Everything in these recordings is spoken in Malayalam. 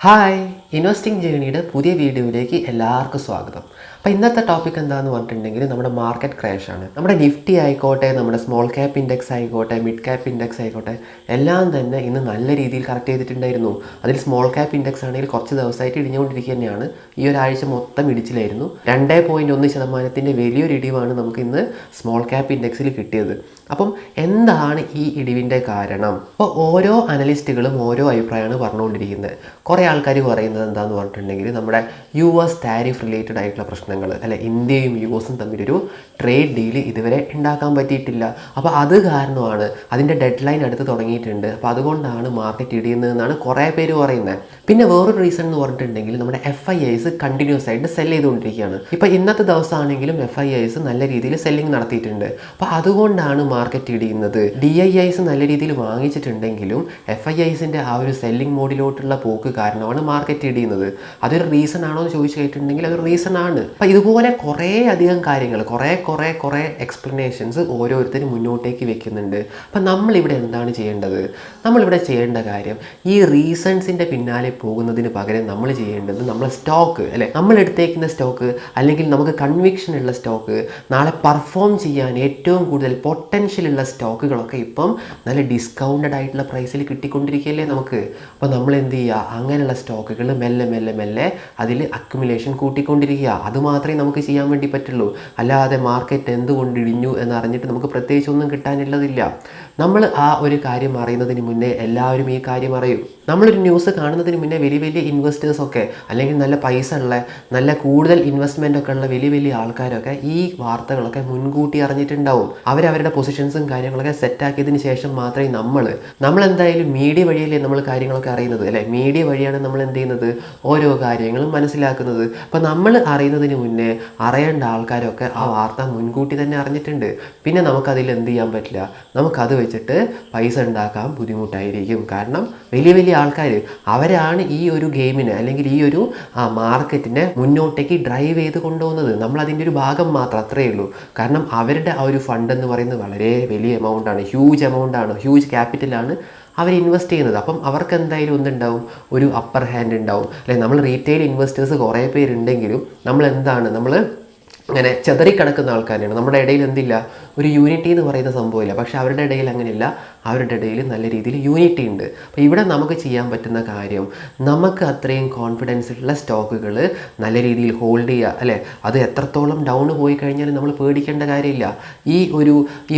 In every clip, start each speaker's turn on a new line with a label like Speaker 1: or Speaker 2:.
Speaker 1: ഹായ്, ഇൻവെസ്റ്റിംഗ് ജേണിയുടെ പുതിയ വീഡിയോയിലേക്ക് എല്ലാവർക്കും സ്വാഗതം. അപ്പോൾ ഇന്നത്തെ ടോപ്പിക് എന്താണെന്ന് പറഞ്ഞിട്ടുണ്ടെങ്കിൽ നമ്മുടെ മാർക്കറ്റ് ക്രാഷ് ആണ്. നമ്മുടെ നിഫ്റ്റി ആയിക്കോട്ടെ, നമ്മുടെ സ്മോൾ ക്യാപ്പ് ഇൻഡെക്സ് ആയിക്കോട്ടെ, മിഡ് ക്യാപ്പ് ഇൻഡെക്സ് ആയിക്കോട്ടെ, എല്ലാം തന്നെ ഇന്ന് നല്ല രീതിയിൽ കറക്റ്റ് ചെയ്തിട്ടുണ്ടായിരുന്നു. അതിൽ സ്മോൾ ക്യാപ്പ് ഇൻഡെക്സ് ആണെങ്കിൽ കുറച്ച് ദിവസമായിട്ട് ഇടിഞ്ഞുകൊണ്ടിരിക്കുക തന്നെയാണ്. ഈ ഒരാഴ്ച മൊത്തം ഇടിച്ചിലായിരുന്നു. 2.1% വലിയൊരു ഇടിവാണ് നമുക്ക് ഇന്ന് സ്മോൾ ക്യാപ്പ് ഇൻഡെക്സിൽ കിട്ടിയത്. അപ്പം എന്താണ് ഈ ഇടിവിൻ്റെ കാരണം? അപ്പോൾ ഓരോ അനലിസ്റ്റുകളും ഓരോ അഭിപ്രായമാണ് പറഞ്ഞുകൊണ്ടിരിക്കുന്നത്. കുറേ ആൾക്കാർ പറയുന്നത് എന്താണെന്ന് പറഞ്ഞിട്ടുണ്ടെങ്കിൽ നമ്മുടെ US താരിഫ് റിലേറ്റഡ് ആയിട്ടുള്ള പ്രശ്നങ്ങൾ, അല്ലെ, ഇന്ത്യയും US തമ്മിലൊരു ട്രേഡ് ഡീല് ഇതുവരെ ഉണ്ടാക്കാൻ പറ്റിയിട്ടില്ല. അപ്പോൾ അത് കാരണമാണ്, അതിൻ്റെ ഡെഡ് ലൈൻ അടുത്ത് തുടങ്ങിയിട്ടുണ്ട്, അപ്പോൾ അതുകൊണ്ടാണ് മാർക്കറ്റ് ഇടിയുന്നതെന്നാണ് കുറേ പേര് പറയുന്നത്. പിന്നെ വേറൊരു റീസൺ എന്ന് പറഞ്ഞിട്ടുണ്ടെങ്കിൽ നമ്മുടെ FIIs കണ്ടിന്യൂസ് ആയിട്ട് സെല് ചെയ്തുകൊണ്ടിരിക്കുകയാണ്. ഇപ്പോൾ ഇന്നത്തെ ദിവസമാണെങ്കിലും FIIs നല്ല രീതിയിൽ സെല്ലിംഗ് നടത്തിയിട്ടുണ്ട്. അപ്പോൾ അതുകൊണ്ടാണ് മാർക്കറ്റ് ഇടിയുന്നത്. DIIs നല്ല രീതിയിൽ വാങ്ങിച്ചിട്ടുണ്ടെങ്കിലും FIIസിൻ്റെ ആ ഒരു സെല്ലിംഗ് മോഡിലോട്ടുള്ള പോക്ക് കാരണമാണ് മാർക്കറ്റ് ഇടിയുന്നത്. അതൊരു റീസൺ ആണോ എന്ന് ചോദിച്ചു കഴിഞ്ഞിട്ടുണ്ടെങ്കിൽ അതൊരു റീസൺ ആണ്. അപ്പോൾ ഇതുപോലെ കുറേ അധികം കാര്യങ്ങൾ, കുറേ എക്സ്പ്ലനേഷൻസ് ഓരോരുത്തരും മുന്നോട്ടേക്ക് വെക്കുന്നുണ്ട്. അപ്പം നമ്മളിവിടെ എന്താണ് ചെയ്യേണ്ടത്? നമ്മളിവിടെ ചെയ്യേണ്ട കാര്യം, ഈ റീസൺസിൻ്റെ പിന്നാലെ പോകുന്നതിന് പകരം നമ്മൾ ചെയ്യേണ്ടത് നമ്മളെ സ്റ്റോക്ക്, അല്ലെ, നമ്മൾ എടുത്തേക്കുന്ന സ്റ്റോക്ക് അല്ലെങ്കിൽ നമുക്ക് കൺവിക്ഷൻ ഉള്ള സ്റ്റോക്ക്, നാളെ പെർഫോം ചെയ്യാൻ ഏറ്റവും കൂടുതൽ പൊട്ടൻഷ്യലുള്ള സ്റ്റോക്കുകളൊക്കെ ഇപ്പം നല്ല ഡിസ്കൗണ്ടഡ് ആയിട്ടുള്ള പ്രൈസിൽ കിട്ടിക്കൊണ്ടിരിക്കുകയല്ലേ നമുക്ക്. അപ്പോൾ നമ്മൾ എന്ത് ചെയ്യുക? അങ്ങനെയുള്ള സ്റ്റോക്കുകൾ മെല്ലെ അതിൽ അക്യുമുലേഷൻ കൂട്ടിക്കൊണ്ടിരിക്കുക. അതുമാത്രമേ നമുക്ക് ചെയ്യാൻ വേണ്ടി പറ്റുള്ളൂ. അല്ലാതെ മാർക്കറ്റ് എന്തുകൊണ്ട് ഇടിഞ്ഞു എന്നറിഞ്ഞിട്ട് നമുക്ക് പ്രത്യേകിച്ചൊന്നും കിട്ടാനുള്ളതില്ല. നമ്മൾ ആ ഒരു കാര്യം അറിയുന്നതിന് മുന്നേ എല്ലാവരും ഈ കാര്യം അറിയും. നമ്മളൊരു ന്യൂസ് കാണുന്നതിന് മുന്നേ വലിയ ഇൻവെസ്റ്റേഴ്സൊക്കെ, അല്ലെങ്കിൽ നല്ല പൈസ ഉള്ള, നല്ല കൂടുതൽ ഇൻവെസ്റ്റ്മെൻ്റ് ഒക്കെ ഉള്ള വലിയ ആൾക്കാരൊക്കെ ഈ വാർത്തകളൊക്കെ മുൻകൂട്ടി അറിഞ്ഞിട്ടുണ്ടാവും. അവരവരുടെ പൊസിഷൻസും കാര്യങ്ങളൊക്കെ സെറ്റാക്കിയതിന് ശേഷം മാത്രമേ നമ്മൾ എന്തായാലും മീഡിയ വഴിയല്ലേ നമ്മൾ കാര്യങ്ങളൊക്കെ അറിയുന്നത്, അല്ലേ? മീഡിയ വഴിയാണ് നമ്മൾ എന്ത് ചെയ്യുന്നത്? ഓരോ കാര്യങ്ങളും മനസ്സിലാക്കുന്നത്. അപ്പോൾ നമ്മൾ അറിയുന്നതിന് മുന്നേ അറിയേണ്ട ആൾക്കാരൊക്കെ ആ വാർത്ത മുൻകൂട്ടി തന്നെ അറിഞ്ഞിട്ടുണ്ട്. പിന്നെ നമുക്കതിൽ എന്ത് ചെയ്യാൻ പറ്റില്ല? നമുക്കത് വെച്ചിട്ട് പൈസ ഉണ്ടാക്കാൻ ബുദ്ധിമുട്ടായിരിക്കും. കാരണം വലിയ ആൾക്കാർ, അവരാണ് ഈ ഒരു ഗെയിമിനെ അല്ലെങ്കിൽ ഈ ഒരു മാർക്കറ്റിനെ മുന്നോട്ടേക്ക് ഡ്രൈവ് ചെയ്ത് കൊണ്ടുപോകുന്നത്. നമ്മൾ അതിൻ്റെ ഒരു ഭാഗം മാത്രം, അത്രയേ ഉള്ളൂ. കാരണം അവരുടെ ആ ഒരു ഫണ്ട് എന്ന് പറയുന്നത് വളരെ വലിയ എമൗണ്ടാണ്, ഹ്യൂജ് ക്യാപിറ്റലാണ് അവർ ഇൻവെസ്റ്റ് ചെയ്യുന്നത്. അപ്പം അവർക്ക് എന്തായാലും ഒന്നുണ്ടാവും, ഒരു അപ്പർ ഹാൻഡ് ഉണ്ടാവും, അല്ലെ? നമ്മൾ റീറ്റെയിൽ ഇൻവെസ്റ്റേഴ്സ് കുറേ പേരുണ്ടെങ്കിലും നമ്മൾ അങ്ങനെ ചെതറിക്കിടക്കുന്ന ആൾക്കാരാണ്. നമ്മുടെ ഇടയിൽ എന്തില്ല, ഒരു യൂണിറ്റി എന്ന് പറയുന്ന സംഭവമില്ല. പക്ഷേ അവരുടെ ഇടയിൽ അങ്ങനെയില്ല, അവരുടെ ഇടയിൽ നല്ല രീതിയിൽ യൂണിറ്റി ഉണ്ട്. അപ്പോൾ ഇവിടെ നമുക്ക് ചെയ്യാൻ പറ്റുന്ന കാര്യം, നമുക്ക് അത്രയും കോൺഫിഡൻസ് ഉള്ള സ്റ്റോക്കുകൾ നല്ല രീതിയിൽ ഹോൾഡ് ചെയ്യുക, അല്ലേ? അത് എത്രത്തോളം ഡൗൺ പോയി കഴിഞ്ഞാലും നമ്മൾ പേടിക്കേണ്ട കാര്യമില്ല. ഈ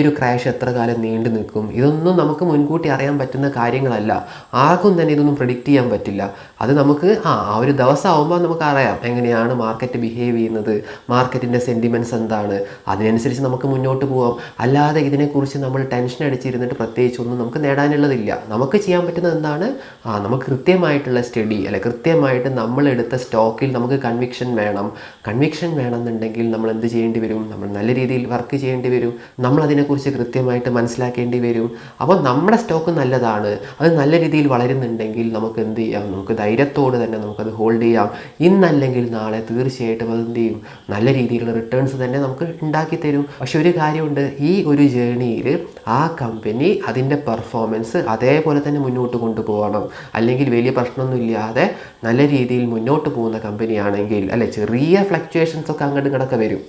Speaker 1: ഒരു ക്രാഷ് എത്ര കാലം നീണ്ടു നിൽക്കും, ഇതൊന്നും നമുക്ക് മുൻകൂട്ടി അറിയാൻ പറ്റുന്ന കാര്യങ്ങളല്ല. ആർക്കും തന്നെ ഇതൊന്നും പ്രെഡിക്റ്റ് ചെയ്യാൻ പറ്റില്ല. അത് നമുക്ക് ആ ഒരു ദിവസം ആകുമ്പോൾ നമുക്ക് അറിയാം എങ്ങനെയാണ് മാർക്കറ്റ് ബിഹേവ് ചെയ്യുന്നത്, മാർക്കറ്റിൻ്റെ സെൻറ്റിമെൻറ്റ്സ് എന്താണ്, അതിനനുസരിച്ച് നമുക്ക് മുന്നോട്ട് പോകാം. അല്ലാതെ ഇതിനെക്കുറിച്ച് നമ്മൾ ടെൻഷൻ അടിച്ചിരുന്നിട്ട് പ്രത്യേകിച്ചൊന്നും നമുക്ക് നേടാനുള്ളതില്ല. നമുക്ക് ചെയ്യാൻ പറ്റുന്നത് എന്താണ്? നമുക്ക് കൃത്യമായിട്ടുള്ള സ്റ്റഡി, അല്ലെ, കൃത്യമായിട്ട് നമ്മളെടുത്ത സ്റ്റോക്കിൽ നമുക്ക് കൺവിക്ഷൻ വേണമെന്നുണ്ടെങ്കിൽ നമ്മൾ എന്ത് ചെയ്യേണ്ടി വരും? നമ്മൾ നല്ല രീതിയിൽ വർക്ക് ചെയ്യേണ്ടി വരും. നമ്മൾ അതിനെക്കുറിച്ച് കൃത്യമായിട്ട് മനസ്സിലാക്കേണ്ടി വരും. അപ്പോൾ നമ്മുടെ സ്റ്റോക്ക് നല്ലതാണ്, അത് നല്ല രീതിയിൽ വളരുന്നുണ്ടെങ്കിൽ നമുക്ക് എന്ത് ചെയ്യാം? നമുക്ക് ധൈര്യത്തോട് തന്നെ നമുക്കത് ഹോൾഡ് ചെയ്യാം. ഇന്നല്ലെങ്കിൽ നാളെ തീർച്ചയായിട്ടും അത് എന്ത് ചെയ്യും? നല്ല രീതിയിലുള്ള റിട്ടേൺസ് തന്നെ നമുക്ക് ഉണ്ടാക്കി തരും. പക്ഷെ ഒരു കാര്യമുണ്ട്, ഈ ഒരു ജേണിയിൽ ആ കമ്പനി അതിൻ്റെ പെർഫോമൻസ് അതേപോലെ തന്നെ മുന്നോട്ട് കൊണ്ടുപോകണം. അല്ലെങ്കിൽ വലിയ പ്രശ്നമൊന്നുമില്ലാതെ നല്ല രീതിയിൽ മുന്നോട്ട് പോകുന്ന കമ്പനിയാണെങ്കിൽ, അല്ലെ, ചെറിയ ഫ്ലക്ച്വേഷൻസ് ഒക്കെ അങ്ങോട്ടും ഇങ്ങോട്ടൊക്കെ വരും.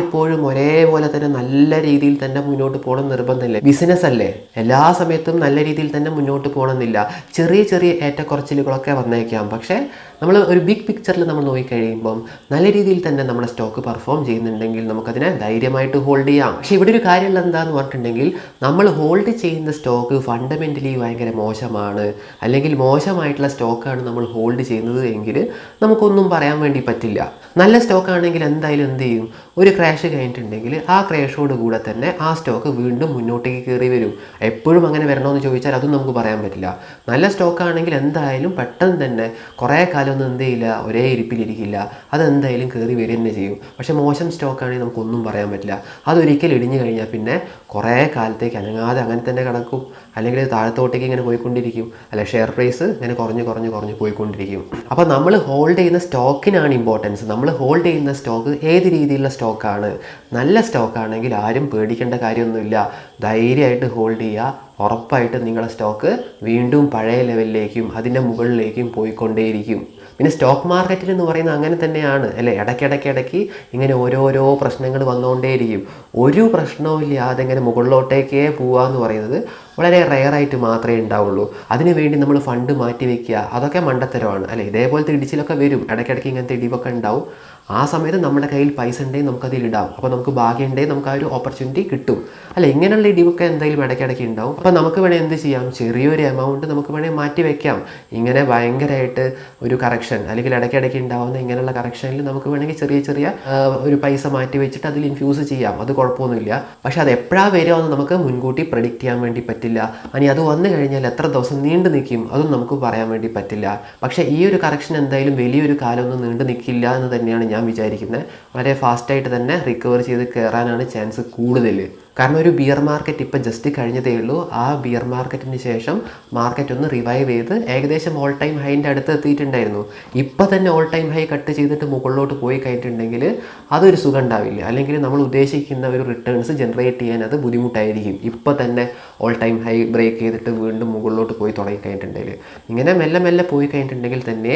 Speaker 1: ഇപ്പോഴും ഒരേപോലെ തന്നെ നല്ല രീതിയിൽ തന്നെ മുന്നോട്ട് പോകണം നിർബന്ധമില്ല. ബിസിനസ് അല്ലേ, എല്ലാ സമയത്തും നല്ല രീതിയിൽ തന്നെ മുന്നോട്ട് പോകണമെന്നില്ല. ചെറിയ ഏറ്റക്കുറച്ചിലുകളൊക്കെ വന്നേക്കാം. പക്ഷേ നമ്മൾ ഒരു ബിഗ് പിക്ചറിൽ നമ്മൾ നോക്കിക്കഴിയുമ്പം നല്ല രീതിയിൽ തന്നെ നമ്മുടെ സ്റ്റോക്ക് പെർഫോം ചെയ്യുന്നുണ്ടെങ്കിൽ നമുക്കതിനെ ധൈര്യമായിട്ട് ഹോൾഡ് ചെയ്യാം. പക്ഷേ ഇവിടെ ഒരു കാര്യമുള്ള എന്താണെന്ന് പറഞ്ഞിട്ടുണ്ടെങ്കിൽ, നമ്മൾ ഹോൾഡ് ചെയ്യുന്ന സ്റ്റോക്ക് ഫണ്ടമെൻ്റലി ഭയങ്കര മോശമാണ്, അല്ലെങ്കിൽ മോശമായിട്ടുള്ള സ്റ്റോക്കാണ് നമ്മൾ ഹോൾഡ് ചെയ്യുന്നത് എങ്കിൽ നമുക്കൊന്നും പറയാൻ വേണ്ടി പറ്റില്ല. നല്ല സ്റ്റോക്കാണെങ്കിൽ എന്തായാലും എന്ത് ചെയ്യും? ഒരു ക്രാഷ് കഴിഞ്ഞിട്ടുണ്ടെങ്കിൽ ആ ക്രാഷോട് കൂടെ തന്നെ ആ സ്റ്റോക്ക് വീണ്ടും മുന്നോട്ടേക്ക് കയറി വരും. എപ്പോഴും അങ്ങനെ വരണമെന്ന് ചോദിച്ചാൽ അതും നമുക്ക് പറയാൻ പറ്റില്ല. നല്ല സ്റ്റോക്കാണെങ്കിൽ എന്തായാലും പെട്ടെന്ന് തന്നെ കുറേ കാലമൊന്നും എന്ത് ചെയ്യില്ല, ഒരേ ഇരിപ്പിലിരിക്കില്ല, അതെന്തായാലും കയറി വരിക തന്നെ ചെയ്യും. പക്ഷേ മോശം സ്റ്റോക്കാണെങ്കിൽ നമുക്കൊന്നും പറയാൻ പറ്റില്ല. അതൊരിക്കലും ഇടിഞ്ഞു കഴിഞ്ഞാൽ പിന്നെ കുറേ കാലത്തേക്ക് അനങ്ങാതെ അങ്ങനെ തന്നെ കിടക്കും, അല്ലെങ്കിൽ താഴത്തോട്ടേക്ക് ഇങ്ങനെ പോയിക്കൊണ്ടിരിക്കും, അല്ലെ? ഷെയർ പ്രൈസ് ഇങ്ങനെ കുറഞ്ഞ് പോയിക്കൊണ്ടിരിക്കും. അപ്പോൾ നമ്മൾ ഹോൾഡ് ചെയ്യുന്ന സ്റ്റോക്കിനാണ് ഇമ്പോർട്ടൻസ്. നമ്മൾ ഹോൾഡ് ചെയ്യുന്ന സ്റ്റോക്ക് ഏത് രീതിയിലുള്ള സ്റ്റോക്കാണ്? നല്ല സ്റ്റോക്കാണെങ്കിൽ ആരും പേടിക്കേണ്ട കാര്യമൊന്നുമില്ല, ധൈര്യമായിട്ട് ഹോൾഡ് ചെയ്യുക. ഉറപ്പായിട്ടും നിങ്ങളുടെ സ്റ്റോക്ക് വീണ്ടും പഴയ ലെവലിലേക്കും അതിൻ്റെ മുകളിലേക്കും പോയിക്കൊണ്ടേയിരിക്കും. പിന്നെ സ്റ്റോക്ക് മാർക്കറ്റിൽ എന്ന് പറയുന്നത് അങ്ങനെ തന്നെയാണ് അല്ലേ, ഇടയ്ക്കിടയ്ക്ക് ഇങ്ങനെ ഓരോരോ പ്രശ്നങ്ങൾ വന്നുകൊണ്ടേയിരിക്കും. ഒരു പ്രശ്നവും ഇല്ലാതെ ഇങ്ങനെ മുകളിലോട്ടേക്കേ പോവുക പറയുന്നത് വളരെ റെയറായിട്ട് മാത്രമേ ഉണ്ടാവുള്ളൂ. അതിനുവേണ്ടി നമ്മൾ ഫണ്ട് മാറ്റി വയ്ക്കുക, അതൊക്കെ മണ്ടത്തരമാണ് അല്ലേ. ഇതേപോലത്തെ ഇടിച്ചിലൊക്കെ വരും, ഇടയ്ക്കിടയ്ക്ക് ഇങ്ങനത്തെ ഇടിവൊക്കെ ഉണ്ടാവും. ആ സമയത്ത് നമ്മുടെ കയ്യിൽ പൈസ ഉണ്ടെങ്കിൽ നമുക്കതിലിടാം. അപ്പോൾ നമുക്ക് ഭാഗ്യം ഉണ്ടെങ്കിൽ നമുക്ക് ആ ഒരു ഓപ്പർച്യൂണിറ്റി കിട്ടും അല്ല. ഇങ്ങനെയുള്ള ഇടിവൊക്കെ എന്തായാലും ഇടയ്ക്കിടയ്ക്ക് ഉണ്ടാവും. അപ്പോൾ നമുക്ക് വേണേൽ എന്ത് ചെയ്യാം, ചെറിയൊരു എമൗണ്ട് നമുക്ക് വേണേൽ മാറ്റി വയ്ക്കാം. ഇങ്ങനെ ഭയങ്കരമായിട്ട് ഒരു കറക്ഷൻ അല്ലെങ്കിൽ ഇടയ്ക്കിടയ്ക്ക് ഉണ്ടാവുന്ന ഇങ്ങനെയുള്ള കറക്ഷനിൽ നമുക്ക് വേണമെങ്കിൽ ചെറിയ ഒരു പൈസ മാറ്റി വെച്ചിട്ട് അതിൽ ഇൻഫ്യൂസ് ചെയ്യാം, അത് കുഴപ്പമൊന്നുമില്ല. പക്ഷെ അത് എപ്പോഴാണ് വരുമോ നമുക്ക് മുൻകൂട്ടി പ്രെഡിക്റ്റ് ചെയ്യാൻ വേണ്ടി പറ്റില്ല. ഇനി അത് വന്നു കഴിഞ്ഞാൽ എത്ര ദിവസം നീണ്ടു നിൽക്കും അതും നമുക്ക് പറയാൻ വേണ്ടി പറ്റില്ല. പക്ഷേ ഈ ഒരു കറക്ഷൻ എന്തായാലും വലിയൊരു കാലമൊന്നും നീണ്ടു നിൽക്കില്ല എന്ന് തന്നെയാണ് ഞാൻ വിചാരിക്കുന്നത്. വളരെ ഫാസ്റ്റായിട്ട് തന്നെ റിക്കവർ ചെയ്ത് കയറാനാണ് ചാൻസ് കൂടുതൽ. കാരണം ഒരു ബിയർ മാർക്കറ്റ് ഇപ്പോൾ ജസ്റ്റ് കഴിഞ്ഞതേ ഉള്ളൂ. ആ ബിയർ മാർക്കറ്റിന് ശേഷം മാർക്കറ്റ് ഒന്ന് റിവൈവ് ചെയ്ത് ഏകദേശം ഓൾ ടൈം ഹൈൻ്റെ അടുത്ത് എത്തിയിട്ടുണ്ടായിരുന്നു. ഇപ്പോൾ തന്നെ ഓൾ ടൈം ഹൈ കട്ട് ചെയ്തിട്ട് മുകളിലോട്ട് പോയി കഴിഞ്ഞിട്ടുണ്ടെങ്കിൽ അതൊരു സുഖം ഉണ്ടാവില്ല. അല്ലെങ്കിൽ നമ്മൾ ഉദ്ദേശിക്കുന്ന ഒരു റിട്ടേൺസ് ജനറേറ്റ് ചെയ്യാൻ അത് ബുദ്ധിമുട്ടായിരിക്കും. ഇപ്പോൾ തന്നെ ഓൾ ടൈം ഹൈ ബ്രേക്ക് ചെയ്തിട്ട് വീണ്ടും മുകളിലോട്ട് പോയി തുടങ്ങി കഴിഞ്ഞിട്ടുണ്ടെങ്കിൽ, ഇങ്ങനെ മെല്ലെ പോയി കഴിഞ്ഞിട്ടുണ്ടെങ്കിൽ തന്നെ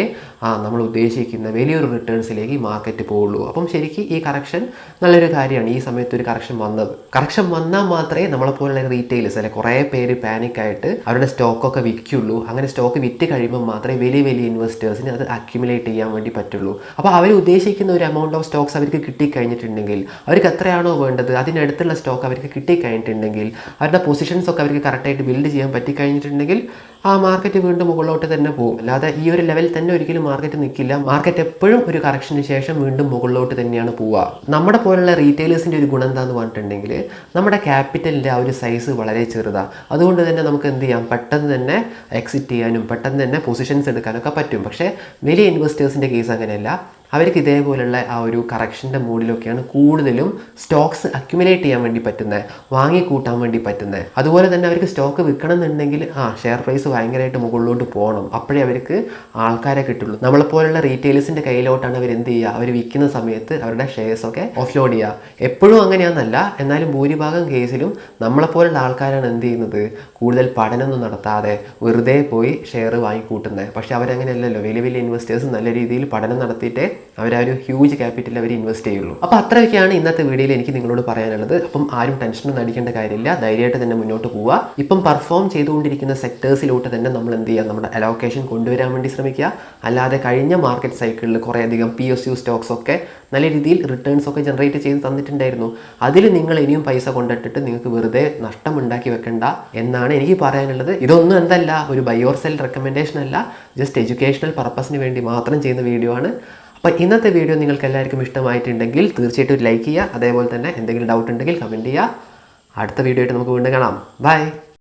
Speaker 1: നമ്മൾ ഉദ്ദേശിക്കുന്ന വലിയൊരു റിട്ടേൺസിലേക്ക് മാർക്കറ്റ് പോവുള്ളൂ. അപ്പം ശരിക്കും ഈ കറക്ഷൻ നല്ലൊരു കാര്യമാണ്. ഈ സമയത്ത് ഒരു കറക്ഷൻ വന്നത്, കറക്ഷൻ വന്നാൽ മാത്രമേ നമ്മളെപ്പോലുള്ള റീറ്റെയിലേഴ്സ് അല്ലെ കുറേ പേര് പാനിക്കായിട്ട് അവരുടെ സ്റ്റോക്കൊക്കെ വിൽക്കുള്ളൂ. അങ്ങനെ സ്റ്റോക്ക് വിറ്റ് കഴിയുമ്പോൾ മാത്രമേ വലിയ ഇൻവെസ്റ്റേഴ്സിന് അത് അക്യുമുലേറ്റ് ചെയ്യാൻ വേണ്ടി പറ്റുള്ളൂ. അപ്പോൾ അവർ ഉദ്ദേശിക്കുന്ന ഒരു എമൗണ്ട് ഓഫ് സ്റ്റോക്സ് അവർക്ക് കിട്ടിക്കഴിഞ്ഞിട്ടുണ്ടെങ്കിൽ, അവർക്ക് എത്രയാണോ വേണ്ടത് അതിനടുത്തുള്ള സ്റ്റോക്ക് അവർക്ക് കിട്ടിക്കഴിഞ്ഞിട്ടുണ്ടെങ്കിൽ, അവരുടെ പൊസിഷൻസ് ഒക്കെ അവർക്ക് കറക്റ്റായിട്ട് ബിൽഡ് ചെയ്യാൻ പറ്റിക്കഴിഞ്ഞിട്ടുണ്ടെങ്കിൽ ആ മാർക്കറ്റ് വീണ്ടും മുകളിലോട്ട് തന്നെ പോകും. അല്ലാതെ ഈ ഒരു ലെവൽ തന്നെ ഒരിക്കലും മാർക്കറ്റ് നിൽക്കില്ല. മാർക്കറ്റ് എപ്പോഴും ഒരു കറക്ഷന് ശേഷം വീണ്ടും മുകളിലോട്ട് തന്നെയാണ് പോവുക. നമ്മുടെ പോലുള്ള റീറ്റെയിലേഴ്സിൻ്റെ ഒരു ഗുണം എന്താണെന്ന് പറഞ്ഞിട്ടുണ്ടെങ്കിൽ നമ്മുടെ ക്യാപിറ്റലിൻ്റെ ആ ഒരു സൈസ് വളരെ ചെറുതാണ്. അതുകൊണ്ട് തന്നെ നമുക്ക് എന്ത് ചെയ്യാം, പെട്ടെന്ന് തന്നെ എക്സിറ്റ് ചെയ്യാനും പെട്ടെന്ന് തന്നെ പൊസിഷൻസ് എടുക്കാനൊക്കെ പറ്റും. പക്ഷേ വലിയ ഇൻവെസ്റ്റേഴ്സിൻ്റെ കേസ് അങ്ങനെയല്ല. അവർക്ക് ഇതേപോലുള്ള ആ ഒരു കറക്ഷൻ്റെ മൂഡിലൊക്കെയാണ് കൂടുതലും സ്റ്റോക്സ് അക്യുമുലേറ്റ് ചെയ്യാൻ വേണ്ടി പറ്റുന്നത്, വാങ്ങിക്കൂട്ടാൻ വേണ്ടി പറ്റുന്നത്. അതുപോലെ തന്നെ അവർക്ക് സ്റ്റോക്ക് വിൽക്കണം എന്നുണ്ടെങ്കിൽ ഷെയർ പ്രൈസ് ഭയങ്കരമായിട്ട് മുകളിലോട്ട് പോകണം, അപ്പോഴേ അവർക്ക് ആൾക്കാരെ കിട്ടുള്ളൂ. നമ്മളെപ്പോലുള്ള റീറ്റെയിലേഴ്സിൻ്റെ കയ്യിലോട്ടാണ് അവർ എന്ത് ചെയ്യുക, അവർ വിൽക്കുന്ന സമയത്ത് അവരുടെ ഷെയർസൊക്കെ ഓഫ്ലോഡ് ചെയ്യുക. എപ്പോഴും അങ്ങനെയാണെന്നല്ല, എന്നാലും ഭൂരിഭാഗം കേസിലും നമ്മളെപ്പോലുള്ള ആൾക്കാരാണ് എന്ത് ചെയ്യുന്നത്, കൂടുതൽ പഠനമൊന്നും നടത്താതെ വെറുതെ പോയി ഷെയർ വാങ്ങിക്കൂട്ടുന്നത്. പക്ഷേ അവരങ്ങനെയല്ലല്ലോ. വലിയ ഇൻവെസ്റ്റേഴ്സ് നല്ല രീതിയിൽ പഠനം നടത്തിയിട്ടേ അവരാ ഒരു ഹ്യൂജ് ക്യാപിറ്റൽ അവർ ഇൻവെസ്റ്റ് ചെയ്യുള്ളൂ. അപ്പോൾ അത്രയൊക്കെയാണ് ഇന്നത്തെ വീഡിയോയിൽ എനിക്ക് നിങ്ങളോട് പറയാനുള്ളത്. അപ്പം ആരും ടെൻഷനൊന്നും അടിക്കേണ്ട കാര്യമില്ല, ധൈര്യമായിട്ട് തന്നെ മുന്നോട്ട് പോവുക. ഇപ്പം പെർഫോം ചെയ്തുകൊണ്ടിരിക്കുന്ന സെക്ടേഴ്സിലോട്ട് തന്നെ നമ്മൾ എന്ത് ചെയ്യുക, നമ്മുടെ അലോക്കേഷൻ കൊണ്ടുവരാൻ വേണ്ടി ശ്രമിക്കുക. അല്ലാതെ കഴിഞ്ഞ മാർക്കറ്റ് സൈക്കിളിൽ കുറേയധികം PSU സ്റ്റോക്സ് ഒക്കെ നല്ല രീതിയിൽ റിട്ടേൺസ് ഒക്കെ ജനറേറ്റ് ചെയ്ത് തന്നിട്ടുണ്ടായിരുന്നു. അതിൽ നിങ്ങൾ ഇനിയും പൈസ കൊണ്ടിട്ടിട്ട് നിങ്ങൾക്ക് വെറുതെ നഷ്ടമുണ്ടാക്കി വെക്കണ്ട എന്നാണ് എനിക്ക് പറയാനുള്ളത്. ഇതൊന്നും എന്തല്ല, ഒരു ബൈ ഓർ സെൽ റെക്കമെൻഡേഷൻ അല്ല, ജസ്റ്റ് എഡ്യൂക്കേഷണൽ പർപ്പസിന് വേണ്ടി മാത്രം ചെയ്യുന്ന വീഡിയോ ആണ്. അപ്പോൾ ഇന്നത്തെ വീഡിയോ നിങ്ങൾക്ക് എല്ലാവർക്കും ഇഷ്ടമായിട്ടുണ്ടെങ്കിൽ തീർച്ചയായിട്ടും ലൈക്ക് ചെയ്യുക. അതേപോലെ തന്നെ എന്തെങ്കിലും ഡൗട്ട് ഉണ്ടെങ്കിൽ കമൻറ്റ് ചെയ്യുക. അടുത്ത വീഡിയോ ആയിട്ട് നമുക്ക് വീണ്ടും കാണാം. ബൈ.